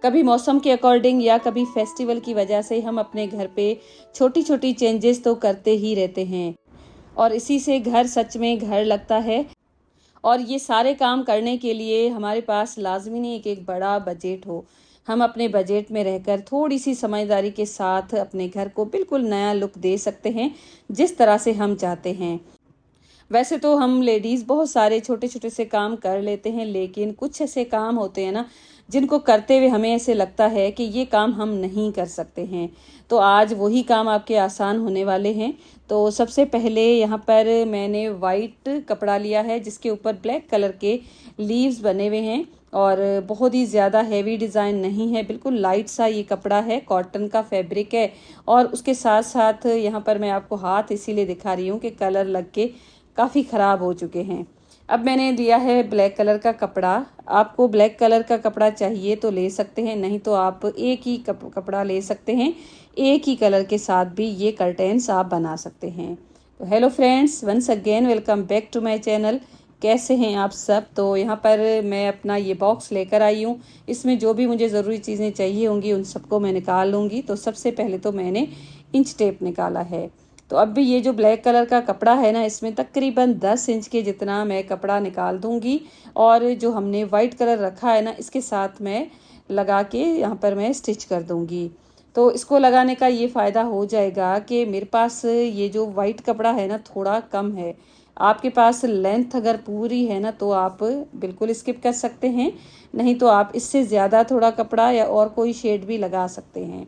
कभी मौसम के अकॉर्डिंग या कभी फेस्टिवल की वजह से हम अपने घर पे छोटी छोटी चेंजेस तो करते ही रहते हैं और इसी से घर सच में घर लगता है। और ये सारे काम करने के लिए हमारे पास लाजमी नहीं एक बड़ा बजट हो। हम अपने बजट में रहकर थोड़ी सी समझदारी के साथ अपने घर को बिल्कुल नया लुक दे सकते हैं, जिस तरह से हम चाहते हैं। वैसे तो हम लेडीज़ बहुत सारे छोटे छोटे से काम कर लेते हैं, लेकिन कुछ ऐसे काम होते हैं ना जिनको करते हुए हमें ऐसे लगता है कि ये काम हम नहीं कर सकते हैं। तो आज वही काम आपके आसान होने वाले हैं। तो सबसे पहले यहाँ पर मैंने वाइट कपड़ा लिया है जिसके ऊपर ब्लैक कलर के लीव्स बने हुए हैं और बहुत ही ज़्यादा हैवी डिज़ाइन नहीं है, बिल्कुल लाइट सा ये कपड़ा है, कॉटन का फैब्रिक है। और उसके साथ साथ यहाँ पर मैं आपको हाथ इसीलिए दिखा रही हूँ कि कलर लग के काफ़ी ख़राब हो चुके हैं। अब मैंने लिया है ब्लैक कलर का कपड़ा। आपको ब्लैक कलर का कपड़ा चाहिए तो ले सकते हैं, नहीं तो आप एक ही कपड़ा ले सकते हैं। एक ही कलर के साथ भी ये कर्टेन्स आप बना सकते हैं। तो hello friends, once again welcome back to my channel. कैसे हैं आप सब? तो यहाँ पर मैं अपना ये बॉक्स लेकर आई हूँ। इसमें जो भी मुझे ज़रूरी चीज़ें चाहिए होंगी उन सबको मैं निकाल लूँगी। तो सबसे पहले तो मैंने इंच टेप निकाला है। तो अब भी ये जो ब्लैक कलर का कपड़ा है ना, इसमें तकरीबन 10 इंच के जितना मैं कपड़ा निकाल दूंगी और जो हमने वाइट कलर रखा है ना इसके साथ मैं लगा के यहाँ पर मैं स्टिच कर दूंगी। तो इसको लगाने का ये फ़ायदा हो जाएगा कि मेरे पास ये जो वाइट कपड़ा है ना थोड़ा कम है। आपके पास लेंथ अगर पूरी है ना तो आप बिल्कुल स्किप कर सकते हैं, नहीं तो आप इससे ज़्यादा थोड़ा कपड़ा या और कोई शेड भी लगा सकते हैं।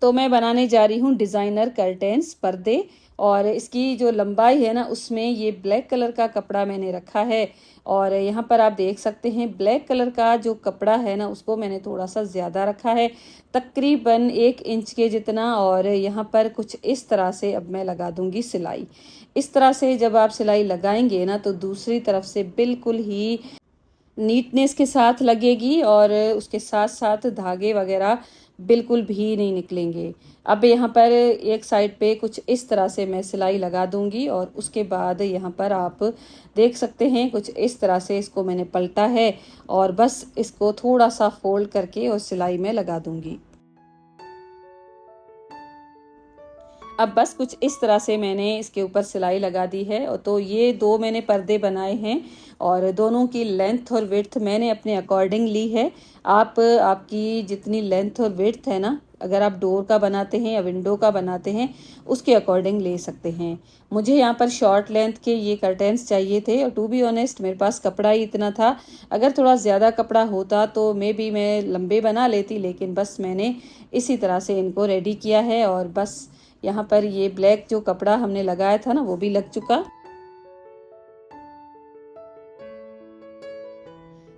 तो मैं बनाने जा रही हूँ डिज़ाइनर कर्टेन्स, पर्दे। और इसकी जो लंबाई है ना उसमें ये ब्लैक कलर का कपड़ा मैंने रखा है और यहाँ पर आप देख सकते हैं ब्लैक कलर का जो कपड़ा है ना उसको मैंने थोड़ा सा ज़्यादा रखा है, तकरीबन 1 इंच के जितना। और यहाँ पर कुछ इस तरह से अब मैं लगा दूंगी सिलाई। इस तरह से जब आप सिलाई लगाएंगे ना तो दूसरी तरफ से बिल्कुल ही नीटनेस के साथ लगेगी और उसके साथ साथ धागे वगैरह बिल्कुल भी नहीं निकलेंगे। अब यहाँ पर एक साइड पे कुछ इस तरह से मैं सिलाई लगा दूंगी और उसके बाद यहाँ पर आप देख सकते हैं कुछ इस तरह से इसको मैंने पलटा है और बस इसको थोड़ा सा फोल्ड करके और सिलाई में लगा दूंगी। अब बस कुछ इस तरह से मैंने इसके ऊपर सिलाई लगा दी है। और तो ये दो मैंने पर्दे बनाए हैं और दोनों की लेंथ और विड्थ मैंने अपने अकॉर्डिंग ली है। आप आपकी जितनी लेंथ और विड्थ है ना, अगर आप डोर का बनाते हैं या विंडो का बनाते हैं उसके अकॉर्डिंग ले सकते हैं। मुझे यहाँ पर शॉर्ट लेंथ के ये कर्टेन्स चाहिए थे और टू बी ऑनेस्ट मेरे पास कपड़ा ही इतना था। अगर थोड़ा ज़्यादा कपड़ा होता तो मैं लंबे बना लेती, लेकिन बस मैंने इसी तरह से इनको रेडी किया है। और बस यहाँ पर ये ब्लैक जो कपड़ा हमने लगाया था ना वो भी लग चुका।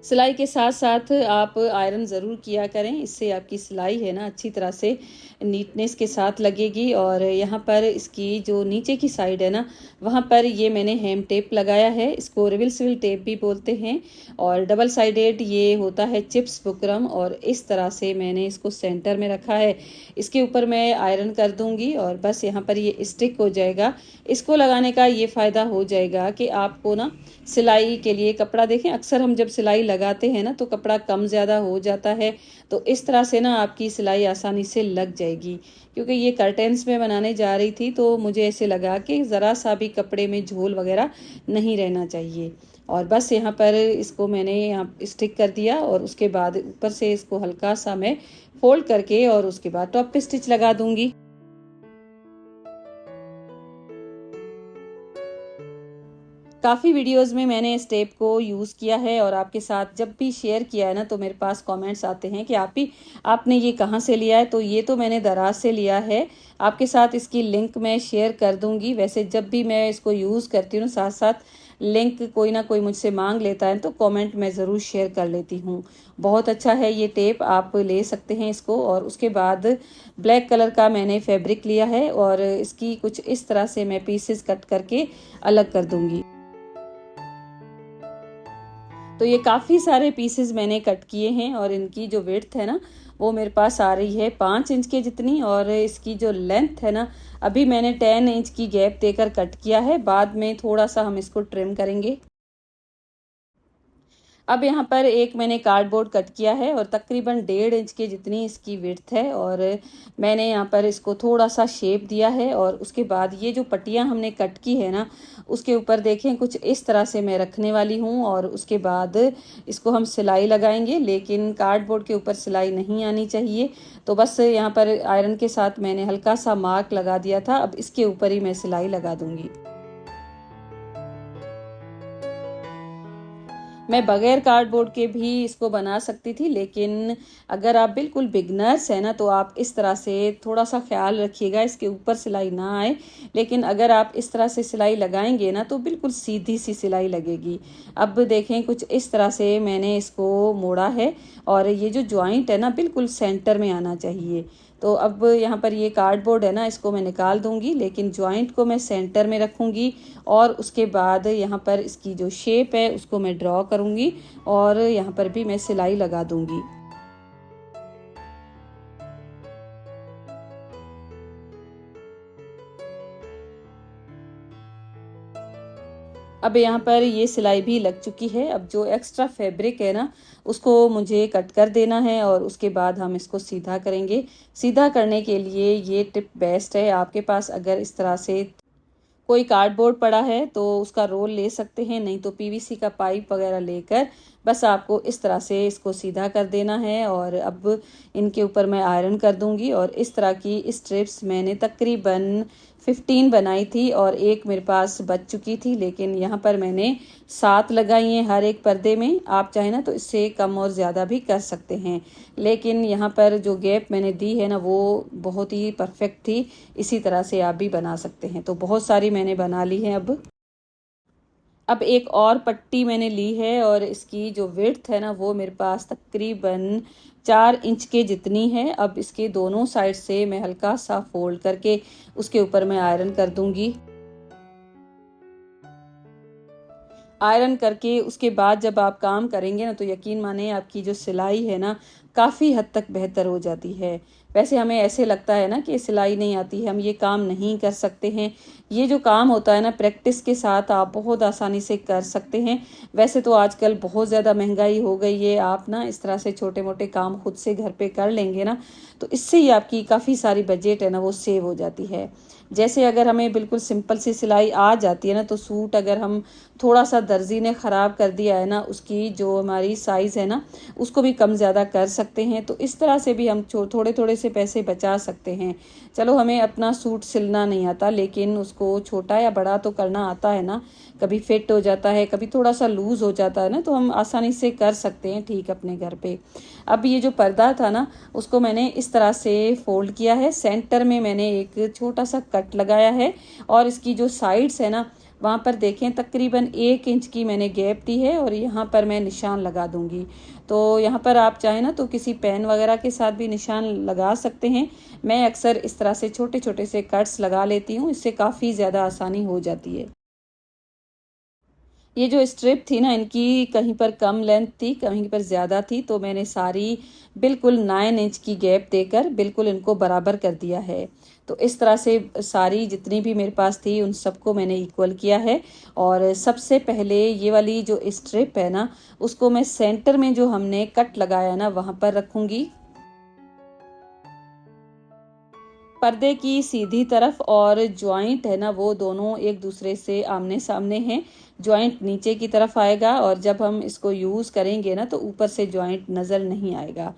सिलाई के साथ साथ आप आयरन ज़रूर किया करें, इससे आपकी सिलाई है ना अच्छी तरह से नीटनेस के साथ लगेगी। और यहाँ पर इसकी जो नीचे की साइड है ना वहाँ पर ये मैंने हेम टेप लगाया है, इसको रिविल टेप भी बोलते हैं। और डबल साइडेड ये होता है चिप्स बुकरम और इस तरह से मैंने इसको सेंटर में रखा है। इसके ऊपर मैं आयरन कर दूंगी और बस यहाँ पर ये स्टिक हो जाएगा। इसको लगाने का ये फ़ायदा हो जाएगा कि आपको ना सिलाई के लिए कपड़ा देखें, अक्सर हम जब सिलाई लगाते हैं ना तो कपड़ा कम ज़्यादा हो जाता है। तो इस तरह से ना आपकी सिलाई आसानी से लग जाएगी। क्योंकि ये कर्टेन्स में बनाने जा रही थी तो मुझे ऐसे लगा कि ज़रा सा भी कपड़े में झोल वगैरह नहीं रहना चाहिए। और बस यहाँ पर इसको मैंने यहाँ स्टिक कर दिया और उसके बाद ऊपर से इसको हल्का सा मैं फोल्ड करके और उसके बाद टॉप पे स्टिच लगा दूंगी। काफ़ी वीडियोस में मैंने इस टेप को यूज़ किया है और आपके साथ जब भी शेयर किया है ना तो मेरे पास कमेंट्स आते हैं कि आपने ये कहाँ से लिया है। तो ये तो मैंने दराज से लिया है। आपके साथ इसकी लिंक मैं शेयर कर दूंगी। वैसे जब भी मैं इसको यूज़ करती हूँ साथ साथ लिंक कोई ना कोई मुझसे मांग लेता है तो कमेंट में ज़रूर शेयर कर लेती हूँ। बहुत अच्छा है ये टेप, आप ले सकते हैं इसको। और उसके बाद ब्लैक कलर का मैंने फैब्रिक लिया है और इसकी कुछ इस तरह से मैं पीसेस कट करके अलग कर दूंगी। तो ये काफ़ी सारे पीसेस मैंने कट किए हैं और इनकी जो विड्थ है ना वो मेरे पास आ रही है 5 इंच के जितनी। और इसकी जो लेंथ है ना अभी मैंने 10 इंच की गैप देकर कट किया है, बाद में थोड़ा सा हम इसको ट्रिम करेंगे। अब यहाँ पर एक मैंने कार्डबोर्ड कट किया है और तकरीबन 1.5 इंच के जितनी इसकी विड्थ है, और मैंने यहाँ पर इसको थोड़ा सा शेप दिया है। और उसके बाद ये जो पट्टियाँ हमने कट की है ना, उसके ऊपर देखें कुछ इस तरह से मैं रखने वाली हूँ। और उसके बाद इसको हम सिलाई लगाएंगे, लेकिन कार्डबोर्ड के ऊपर सिलाई नहीं आनी चाहिए। तो बस यहाँ पर आयरन के साथ मैंने हल्का सा मार्क लगा दिया था, अब इसके ऊपर ही मैं सिलाई लगा दूँगी। मैं बगैर कार्डबोर्ड के भी इसको बना सकती थी, लेकिन अगर आप बिल्कुल बिगनर्स हैं ना, तो आप इस तरह से थोड़ा सा ख्याल रखिएगा इसके ऊपर सिलाई ना आए। लेकिन अगर आप इस तरह से सिलाई लगाएंगे ना, तो बिल्कुल सीधी सी सिलाई लगेगी। अब देखें कुछ इस तरह से मैंने इसको मोड़ा है, और ये जो जॉइंट है ना, बिल्कुल सेंटर में आना चाहिए। तो अब यहाँ पर ये कार्डबोर्ड है ना, इसको मैं निकाल दूंगी, लेकिन जॉइंट को मैं सेंटर में रखूंगी। और उसके बाद यहाँ पर इसकी जो शेप है उसको मैं ड्रॉ करूंगी, और यहाँ पर भी मैं सिलाई लगा दूंगी। अब यहाँ पर ये सिलाई भी लग चुकी है। अब जो एक्स्ट्रा फैब्रिक है ना, उसको मुझे कट कर देना है, और उसके बाद हम इसको सीधा करेंगे। सीधा करने के लिए ये टिप बेस्ट है। आपके पास अगर इस तरह से कोई कार्डबोर्ड पड़ा है तो उसका रोल ले सकते हैं, नहीं तो पीवीसी का पाइप वगैरह लेकर बस आपको इस तरह से इसको सीधा कर देना है। और अब इनके ऊपर मैं आयरन कर दूंगी। और इस तरह की स्ट्रिप्स मैंने तकरीबन 15 बनाई थी, और एक मेरे पास बच चुकी थी, लेकिन यहाँ पर मैंने 7 लगाई हैं हर एक पर्दे में। आप चाहें ना तो इससे कम और ज़्यादा भी कर सकते हैं, लेकिन यहाँ पर जो गैप मैंने दी है ना, वो बहुत ही परफेक्ट थी। इसी तरह से आप भी बना सकते हैं। तो बहुत सारी मैंने बना ली हैं। अब एक और पट्टी मैंने ली है, और इसकी जो विड्थ है ना, वो मेरे पास तकरीबन 4 इंच के जितनी है। अब इसके दोनों साइड से मैं हल्का सा फोल्ड करके उसके ऊपर मैं आयरन कर दूंगी। आयरन करके उसके बाद जब आप काम करेंगे ना, तो यकीन माने आपकी जो सिलाई है ना, काफ़ी हद तक बेहतर हो जाती है। वैसे हमें ऐसे लगता है ना कि सिलाई नहीं आती है, हम ये काम नहीं कर सकते हैं। ये जो काम होता है ना, प्रैक्टिस के साथ आप बहुत आसानी से कर सकते हैं। वैसे तो आजकल बहुत ज़्यादा महंगाई हो गई है, आप ना इस तरह से छोटे मोटे काम खुद से घर पे कर लेंगे ना, तो इससे ही आपकी काफ़ी सारी बजट है ना, वो सेव हो जाती है। जैसे अगर हमें बिल्कुल सिंपल सी सिलाई आ जाती है ना, तो सूट अगर हम थोड़ा सा दर्जी ने ख़राब कर दिया है ना, उसकी जो हमारी साइज़ है ना, उसको भी कम ज़्यादा कर सकते हैं। तो इस तरह से भी हम थोड़े थोड़े से पैसे बचा सकते हैं। चलो हमें अपना सूट सिलना नहीं आता, लेकिन उसको छोटा या बड़ा तो करना आता है ना। कभी फिट हो जाता है, कभी थोड़ा सा लूज़ हो जाता है ना, तो हम आसानी से कर सकते हैं ठीक अपने घर पे। अब ये जो पर्दा था ना, उसको मैंने इस तरह से फोल्ड किया है। सेंटर में मैंने एक छोटा सा कट लगाया है, और इसकी जो साइड्स है ना, वहाँ पर देखें तकरीबन 1 इंच की मैंने गैप दी है, और यहाँ पर मैं निशान लगा दूंगी। तो यहाँ पर आप चाहें ना तो किसी पेन वगैरह के साथ भी निशान लगा सकते हैं। मैं अक्सर इस तरह से छोटे छोटे से कट्स लगा लेती हूँ, इससे काफ़ी ज़्यादा आसानी हो जाती है। ये जो स्ट्रिप थी ना, इनकी कहीं पर कम लेंथ थी, कहीं पर ज़्यादा थी, तो मैंने सारी बिल्कुल 9 इंच की गैप देकर बिल्कुल इनको बराबर कर दिया है। तो इस तरह से सारी जितनी भी मेरे पास थी उन सबको मैंने इक्वल किया है। और सबसे पहले ये वाली जो स्ट्रिप है ना, उसको मैं सेंटर में जो हमने कट लगाया ना, वहाँ पर रखूँगी। पर्दे की सीधी तरफ और जॉइंट है ना, वो दोनों एक दूसरे से आमने सामने हैं। जॉइंट नीचे की तरफ आएगा, और जब हम इसको यूज़ करेंगे ना, तो ऊपर से जॉइंट नज़र नहीं आएगा।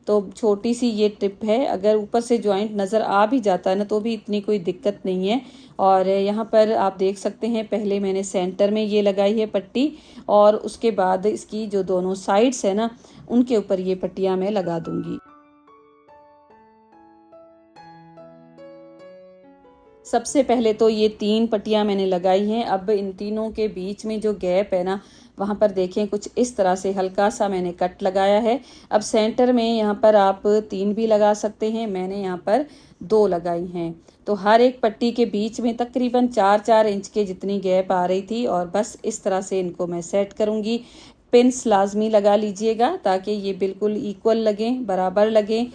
तो छोटी सी ये टिप है, अगर ऊपर से जॉइंट नज़र आ भी जाता है ना, तो भी इतनी कोई दिक्कत नहीं है। और यहाँ पर आप देख सकते हैं, पहले मैंने सेंटर में ये लगाई है पट्टी, और उसके बाद इसकी जो दोनों साइड्स है ना, उनके ऊपर ये पट्टियाँ मैं लगा दूंगी। सबसे पहले तो ये 3 पट्टियाँ मैंने लगाई हैं। अब इन तीनों के बीच में जो गैप है ना, वहाँ पर देखें कुछ इस तरह से हल्का सा मैंने कट लगाया है। अब सेंटर में यहाँ पर आप 3 भी लगा सकते हैं, मैंने यहाँ पर 2 लगाई हैं। तो हर एक पट्टी के बीच में तकरीबन 4-4 इंच के जितनी गैप आ रही थी, और बस इस तरह से इनको मैं सेट करूँगी। पिन्स लाजमी लगा लीजिएगा, ताकि ये बिल्कुल इक्वल लगें, बराबर लगें।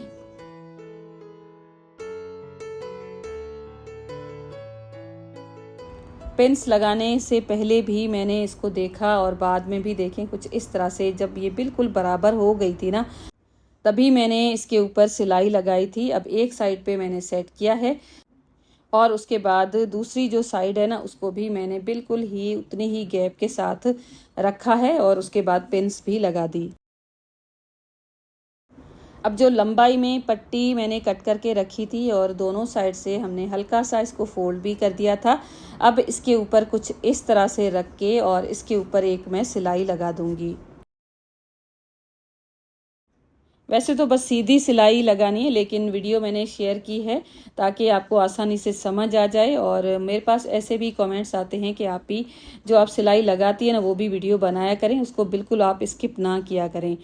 पेंस लगाने से पहले भी मैंने इसको देखा और बाद में भी देखें कुछ इस तरह से, जब ये बिल्कुल बराबर हो गई थी ना, तभी मैंने इसके ऊपर सिलाई लगाई थी। अब एक साइड पे मैंने सेट किया है और उसके बाद दूसरी जो साइड है ना, उसको भी मैंने बिल्कुल ही उतनी ही गैप के साथ रखा है और उसके बाद पिन्स भी लगा दी। अब जो लंबाई में पट्टी मैंने कट करके रखी थी और दोनों साइड से हमने हल्का सा इसको फोल्ड भी कर दिया था। अब इसके ऊपर कुछ इस तरह से रख के और इसके ऊपर एक मैं सिलाई लगा दूंगी। वैसे तो बस सीधी सिलाई लगानी है, लेकिन वीडियो मैंने शेयर की है ताकि आपको आसानी से समझ आ जाए। और मेरे पास ऐसे भी कमेंट्स आते हैं कि आप ही जो आप सिलाई लगाती है ना, वो भी वीडियो बनाया करें, उसको बिल्कुल आप स्किप ना किया करें,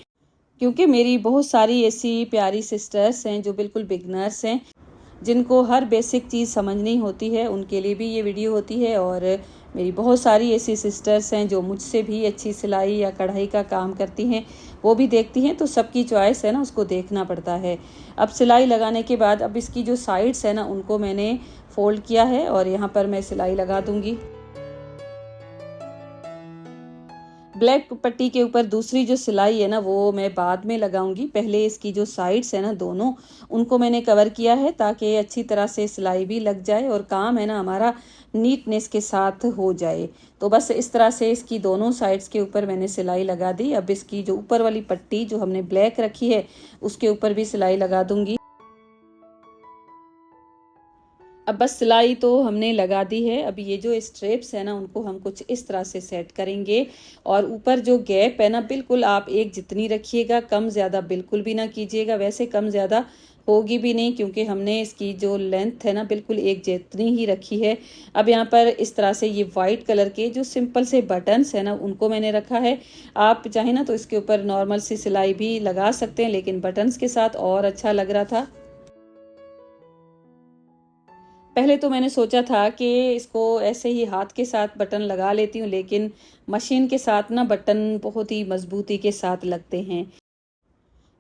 क्योंकि मेरी बहुत सारी ऐसी प्यारी सिस्टर्स हैं जो बिल्कुल बिगनर्स हैं, जिनको हर बेसिक चीज़ समझनी होती है, उनके लिए भी ये वीडियो होती है। और मेरी बहुत सारी ऐसी सिस्टर्स हैं जो मुझसे भी अच्छी सिलाई या कढ़ाई का काम करती हैं, वो भी देखती हैं। तो सबकी चॉइस है ना, उसको देखना पड़ता है। अब सिलाई लगाने के बाद अब इसकी जो साइड्स है ना, उनको मैंने फोल्ड किया है और यहाँ पर मैं सिलाई लगा दूंगी। ब्लैक पट्टी के ऊपर दूसरी जो सिलाई है ना, वो मैं बाद में लगाऊंगी। पहले इसकी जो साइड्स है ना दोनों, उनको मैंने कवर किया है ताकि अच्छी तरह से सिलाई भी लग जाए और काम है ना हमारा नीटनेस के साथ हो जाए। तो बस इस तरह से इसकी दोनों साइड्स के ऊपर मैंने सिलाई लगा दी। अब इसकी जो ऊपर वाली पट्टी जो हमने ब्लैक रखी है, उसके ऊपर भी सिलाई लगा दूंगी। अब बस सिलाई तो हमने लगा दी है। अब ये जो स्ट्रेप्स है ना, उनको हम कुछ इस तरह से सेट करेंगे और ऊपर जो गैप है ना, बिल्कुल आप एक जितनी रखिएगा, कम ज़्यादा बिल्कुल भी ना कीजिएगा। वैसे कम ज़्यादा होगी भी नहीं, क्योंकि हमने इसकी जो लेंथ है ना, बिल्कुल एक जितनी ही रखी है। अब यहाँ पर इस तरह से ये वाइट कलर के जो सिंपल से बटन्स है ना, उनको मैंने रखा है। आप चाहे ना तो इसके ऊपर नॉर्मल सी सिलाई भी लगा सकते हैं, लेकिन बटन्स के साथ और अच्छा लग रहा था। पहले तो मैंने सोचा था कि इसको ऐसे ही हाथ के साथ बटन लगा लेती हूँ, लेकिन मशीन के साथ ना बटन बहुत ही मजबूती के साथ लगते हैं।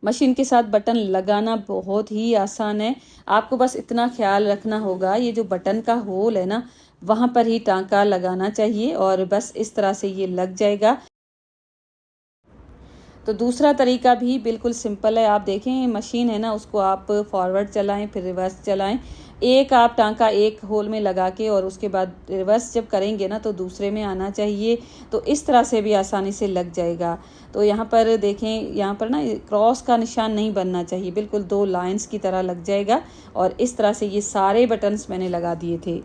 मशीन के साथ बटन लगाना बहुत ही आसान है। आपको बस इतना ख्याल रखना होगा, ये जो बटन का होल है ना, वहाँ पर ही टांका लगाना चाहिए और बस इस तरह से ये लग जाएगा। तो दूसरा तरीका भी बिल्कुल सिंपल है। आप देखें मशीन है ना, उसको आप फॉरवर्ड चलाएं फिर रिवर्स चलाएं। एक आप टांका एक होल में लगा के और उसके बाद रिवर्स जब करेंगे ना, तो दूसरे में आना चाहिए। तो इस तरह से भी आसानी से लग जाएगा। तो यहाँ पर देखें, यहाँ पर ना क्रॉस का निशान नहीं बनना चाहिए, बिल्कुल दो लाइंस की तरह लग जाएगा। और इस तरह से ये सारे बटन्स मैंने लगा दिए थे।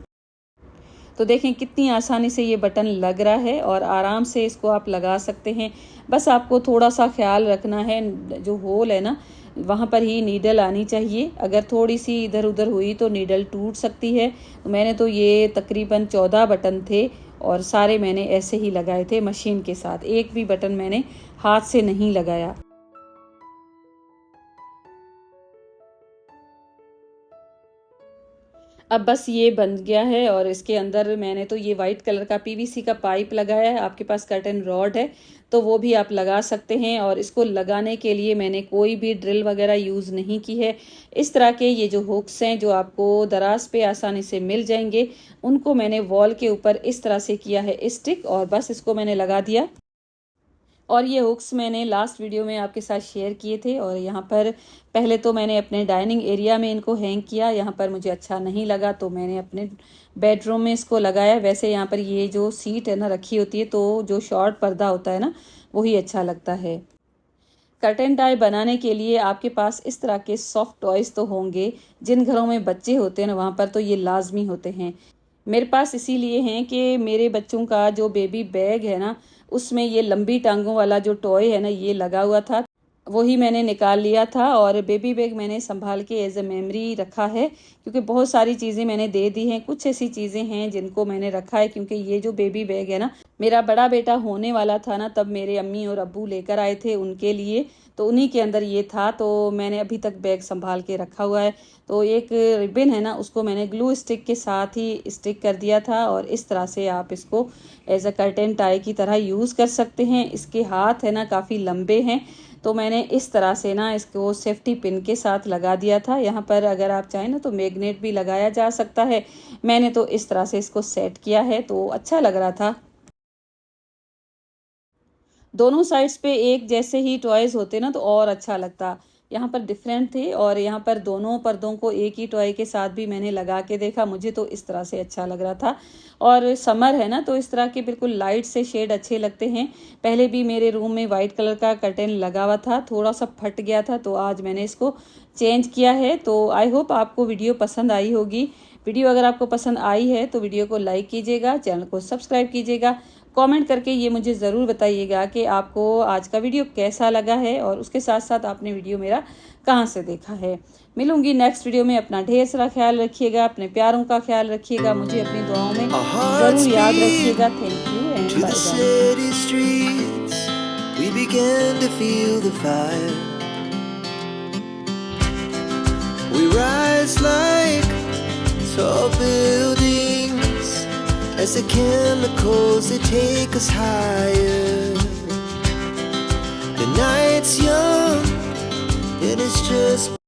तो देखें कितनी आसानी से ये बटन लग रहा है और आराम से इसको आप लगा सकते हैं। बस आपको थोड़ा सा ख्याल रखना है, जो होल है ना, वहाँ पर ही नीडल आनी चाहिए। अगर थोड़ी सी इधर उधर हुई तो नीडल टूट सकती है। तो मैंने तो ये तकरीबन 14 बटन थे और सारे मैंने ऐसे ही लगाए थे मशीन के साथ। एक भी बटन मैंने हाथ से नहीं लगाया। अब बस ये बन गया है और इसके अंदर मैंने तो ये वाइट कलर का पीवीसी का पाइप लगाया है। आपके पास कर्टन रॉड है तो वो भी आप लगा सकते हैं। और इसको लगाने के लिए मैंने कोई भी ड्रिल वगैरह यूज़ नहीं की है। इस तरह के ये जो हुक्स हैं जो आपको दराज पे आसानी से मिल जाएंगे, उनको मैंने वॉल के ऊपर इस तरह से किया है स्टिक और बस इसको मैंने लगा दिया। और ये हुक्स मैंने लास्ट वीडियो में आपके साथ शेयर किए थे। और यहाँ पर पहले तो मैंने अपने डाइनिंग एरिया में इनको हैंग किया, यहाँ पर मुझे अच्छा नहीं लगा तो मैंने अपने बेडरूम में इसको लगाया। वैसे यहाँ पर ये जो सीट है ना रखी होती है, तो जो शॉर्ट पर्दा होता है ना, वही अच्छा लगता है। कर्टेन टाई बनाने के लिए आपके पास इस तरह के सॉफ्ट टॉयज तो होंगे। जिन घरों में बच्चे होते हैं ना, वहाँ पर तो ये लाजमी होते हैं। मेरे पास इसीलिए हैं कि मेरे बच्चों का जो बेबी बैग है ना, उसमें ये लंबी टांगों वाला जो टॉय है ना, ये लगा हुआ था। वही मैंने निकाल लिया था और बेबी बैग मैंने संभाल के एज ए मेमोरी रखा है, क्योंकि बहुत सारी चीज़ें मैंने दे दी हैं। कुछ ऐसी चीज़ें हैं जिनको मैंने रखा है, क्योंकि ये जो बेबी बैग है ना, मेरा बड़ा बेटा होने वाला था ना, तब मेरे अम्मी और अब्बू लेकर आए थे उनके लिए, तो उन्हीं के अंदर ये था। तो मैंने अभी तक बैग संभाल के रखा हुआ है। तो एक रिबन है ना, उसको मैंने ग्लू स्टिक के साथ ही स्टिक कर दिया था और इस तरह से आप इसको एज अ कर्टेन टाई की तरह यूज़ कर सकते हैं। इसके हाथ है ना काफ़ी लंबे हैं, तो मैंने इस तरह से ना इसको सेफ्टी पिन के साथ लगा दिया था। यहाँ पर अगर आप चाहें ना तो मैग्नेट भी लगाया जा सकता है। मैंने तो इस तरह से इसको सेट किया है, तो अच्छा लग रहा था। दोनों साइड्स पे एक जैसे ही टॉयज होते ना तो और अच्छा लगता। यहाँ पर डिफरेंट थे और यहाँ पर दोनों पर्दों को एक ही टॉय के साथ भी मैंने लगा के देखा, मुझे तो इस तरह से अच्छा लग रहा था। और समर है ना तो इस तरह के बिल्कुल लाइट से शेड अच्छे लगते हैं। पहले भी मेरे रूम में वाइट कलर का कर्टेन लगा हुआ था, थोड़ा सा फट गया था, तो आज मैंने इसको चेंज किया है। तो आई होप आपको वीडियो पसंद आई होगी। वीडियो अगर आपको पसंद आई है तो वीडियो को लाइक कीजिएगा, चैनल को सब्सक्राइब कीजिएगा, कमेंट करके ये मुझे ज़रूर बताइएगा कि आपको आज का वीडियो कैसा लगा है और उसके साथ साथ आपने वीडियो मेरा कहाँ से देखा है। मिलूंगी नेक्स्ट वीडियो में। अपना ढेर सारा ख्याल रखिएगा, अपने प्यारों का ख्याल रखिएगा, मुझे अपनी दुआओं में ज़रूर याद रखिएगा। Thank you and bye bye. As the chemicals, they take us higher. The night's young, and it's just